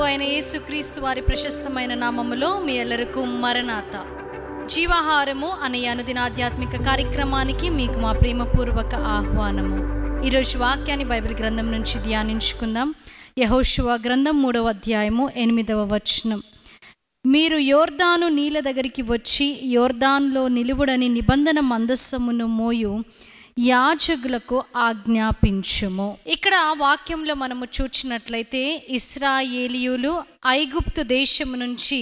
అయిన యేసుక్రీస్తు వారి ప్రశస్తమైన నామములో మీ ಎಲ್ಲರಿಗೂ మరణాత. జీవాహారము అనే అనుదిన ఆధ్యాత్మిక కార్యక్రమానికి మీకు మా ప్రేమపూర్వక ఆహ్వానము. ఈరోజు వాక్యాన్ని బైబిల్ గ్రంథం నుంచి ధ్యానించుకుందాం. యెహోషువ గ్రంథం 3వ అధ్యాయము 8వ వచనం. మీరు యోర్దాను నీళ్ళ దగ్గరికి వచ్చి యోర్దాన్లో నిలువుడని నిబంధన మందస్సమును మోయు యాజకులకు ఆజ్ఞాపించుము. ఇక్కడ వాక్యంలో మనము చూచినట్లయితే ఇశ్రాయేలీయులు ఐగుప్తు దేశము నుంచి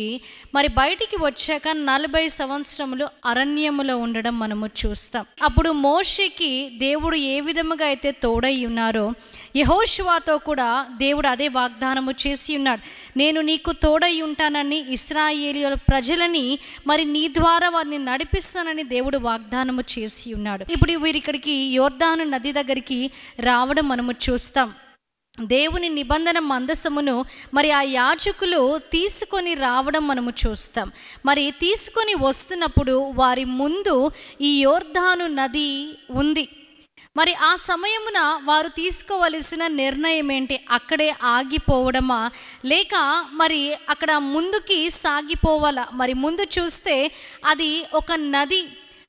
మరి బయటికి వచ్చాక 40 సంవత్సరములు అరణ్యములో ఉండడం మనము చూస్తాం. అప్పుడు మోషేకి దేవుడు ఏ విధముగా అయితే తోడై ఉన్నారో యెహోషువతో కూడా దేవుడు అదే వాగ్దానము చేసి ఉన్నాడు. నేను నీకు తోడై ఉంటానని ఇశ్రాయేలీయుల ప్రజలని మరి నీ ద్వారా వారిని నడిపిస్తానని దేవుడు వాగ్దానము చేసి ఉన్నాడు. ఇప్పుడు వీరిక్కడికి యోర్దాను నది దగ్గరికి రావడం మనము చూస్తాం. దేవుని నిబంధన మందసమును మరి ఆ యాజకులు తీసుకొని రావడం మనము చూస్తాం. మరి తీసుకొని వస్తున్నప్పుడు వారి ముందు ఈ యోర్దాను నది ఉంది. మరి ఆ సమయమున వారు తీసుకోవలసిన నిర్ణయం ఏంటి? అక్కడే ఆగిపోవడమా, లేక మరి అక్కడ ముందుకి సాగిపోవాలా? మరి ముందు చూస్తే అది ఒక నది.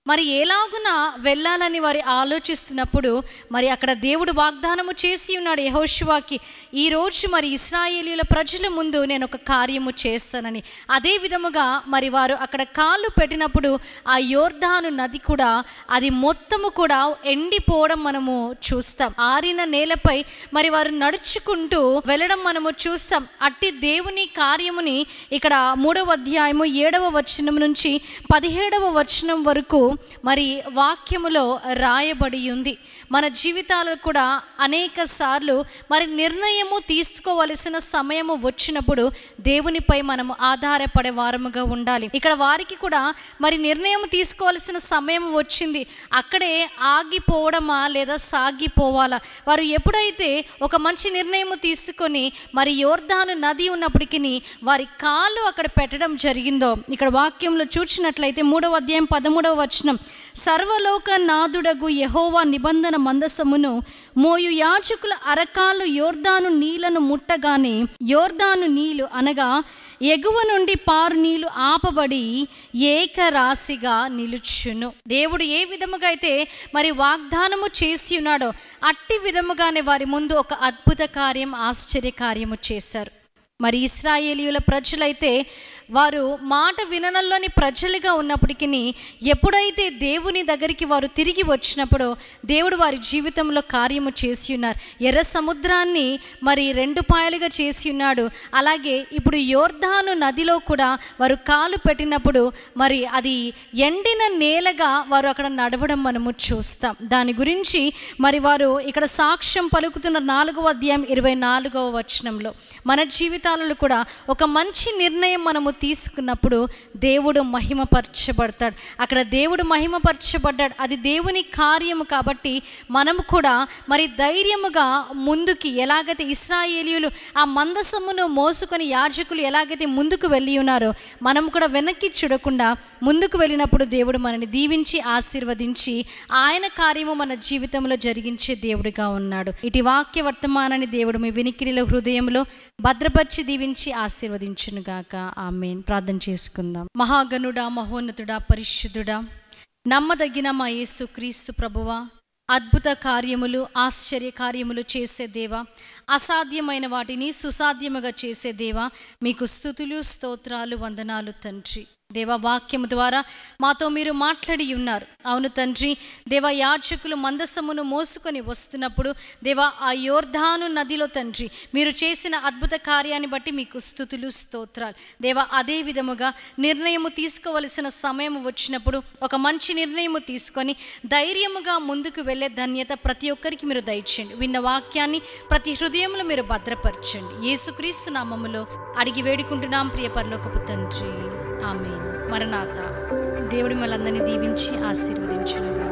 మరి ఎలాగున వెళ్ళాలని వారి ఆలోచిస్తున్నప్పుడు మరి అక్కడ దేవుడు వాగ్దానము చేసి ఉన్నాడు యెహోషువకి, ఈరోజు మరి ఇశ్రాయేలీయుల ప్రజల ముందు నేను ఒక కార్యము చేస్తానని. అదే విధముగా మరి వారు అక్కడ కాళ్ళు పెట్టినప్పుడు ఆ యోర్దాను నది కూడా అది మొత్తము కూడా ఎండిపోవడం మనము చూస్తాం. ఆరిన నేలపై మరి వారు నడుచుకుంటూ వెళ్ళడం మనము చూస్తాం. అట్టి దేవుని కార్యముని ఇక్కడ 3వ అధ్యాయము 7వ వచనం నుంచి 17వ వచనం వరకు మరి వాక్యములో రాయబడి ఉంది. మన జీవితాలు కూడా అనేక సార్లు మరి నిర్ణయము తీసుకోవలసిన సమయము వచ్చినప్పుడు దేవునిపై మనము ఆధారపడే వారముగా ఉండాలి. ఇక్కడ వారికి కూడా మరి నిర్ణయం తీసుకోవాల్సిన సమయం వచ్చింది. అక్కడే ఆగిపోవడమా లేదా సాగిపోవాలా? వారు ఎప్పుడైతే ఒక మంచి నిర్ణయం తీసుకొని మరి యోర్దాను నది ఉన్నప్పటికీ వారి కాళ్ళు అక్కడ పెట్టడం జరిగిందో ఇక్కడ వాక్యంలో చూసినట్లయితే 3వ అధ్యాయం 13వ వచనం, సర్వలోక నాదుడగు యెహోవా నిబంధన మందసమును మోయు యాజకుల అరకాలు యోర్దాను నీళ్లను ముట్టగానే యోర్దాను నీళ్లు అనగా ఎగువ నుండి పారు నీళ్లు ఆపబడి ఏకరాశిగా నిలుచును. దేవుడు ఏ విధముగా అయితే మరి వాగ్దానము చేసి ఉన్నాడో అట్టి విధముగానే వారి ముందు ఒక అద్భుత కార్యం, ఆశ్చర్య కార్యము చేశారు. మరి ఇశ్రాయేలీయుల ప్రజలైతే వారు మాట వినడంలోని ప్రజలుగా ఉన్నప్పటికీ ఎప్పుడైతే దేవుని దగ్గరికి వారు తిరిగి వచ్చినప్పుడు దేవుడు వారి జీవితంలో కార్యము చేసి ఉన్నారు. ఎర్ర సముద్రాన్ని మరి 2 పాయలుగా చేసి ఉన్నాడు. అలాగే ఇప్పుడు యోర్దాను నదిలో కూడా వారు కాలు పెట్టినప్పుడు మరి అది ఎండిన నేలగా వారు అక్కడ నడవడం మనము చూస్తాం. దాని గురించి మరి వారు ఇక్కడ సాక్ష్యం పలుకుతున్న 4వ అధ్యాయం 24వ వచనంలో మన జీవితాలలో కూడా ఒక మంచి నిర్ణయం మనము తీసుకున్నప్పుడు దేవుడు మహిమపరచబడతాడు. అక్కడ దేవుడు మహిమపరచబడ్డాడు. అది దేవుని కార్యము కాబట్టి మనము కూడా మరి ధైర్యముగా ముందుకి, ఎలాగైతే ఇశ్రాయేలీయులు ఆ మందసమును మోసుకొని యాజకులు ఎలాగైతే ముందుకు వెళ్ళి ఉన్నారో మనం కూడా వెనక్కి చూడకుండా ముందుకు వెళ్ళినప్పుడు దేవుడు మనని దీవించి ఆశీర్వదించి ఆయన కార్యము మన జీవితంలో జరిగించే దేవుడిగా ఉన్నాడు. ఇటు వాక్య వర్తమానాన్ని దేవుడు మీ వినికిడిలో హృదయంలో భద్రపరిచి దీవించి ఆశీర్వదించునుగాక. ఆమేన్. ప్రార్థన చేసుకుందాం. మహాగణుడా, మహోన్నతుడా, పరిశుద్ధుడా, నమ్మదగిన మా యేసు క్రీస్తు ప్రభువా, అద్భుత కార్యములు, ఆశ్చర్య కార్యములు చేసే దేవా, అసాధ్యమైన వాటిని సుసాధ్యముగా చేసే దేవా, మీకు స్తుతులు, స్తోత్రాలు, వందనాలు తండ్రి. దేవా, వాక్యము ద్వారా మాతో మీరు మాట్లాడి ఉన్నారు. అవును తండ్రి, దేవా, యాజకులు మందసమును మోసుకొని వస్తున్నప్పుడు దేవా ఆ యోర్దాను నదిలో తండ్రి మీరు చేసిన అద్భుత కార్యాన్ని బట్టి మీకు స్తుతులు, స్తోత్రాలు. దేవా, అదే విధముగా నిర్ణయము తీసుకోవలసిన సమయం వచ్చినప్పుడు ఒక మంచి నిర్ణయము తీసుకొని ధైర్యముగా ముందుకు వెళ్ళే ధన్యత ప్రతి ఒక్కరికి మీరు దయచేయండి. విన్న వాక్యాన్ని ప్రతి హృదయంలో మీరు భద్రపరచండి. యేసుక్రీస్తు నామములో అడిగి వేడుకుంటున్నాం ప్రియ పరలోకపు తండ్రి. ఆమేన్. మరణాత. దేవుడి మనందరినీ దీవించి ఆశీర్వదించునుగా.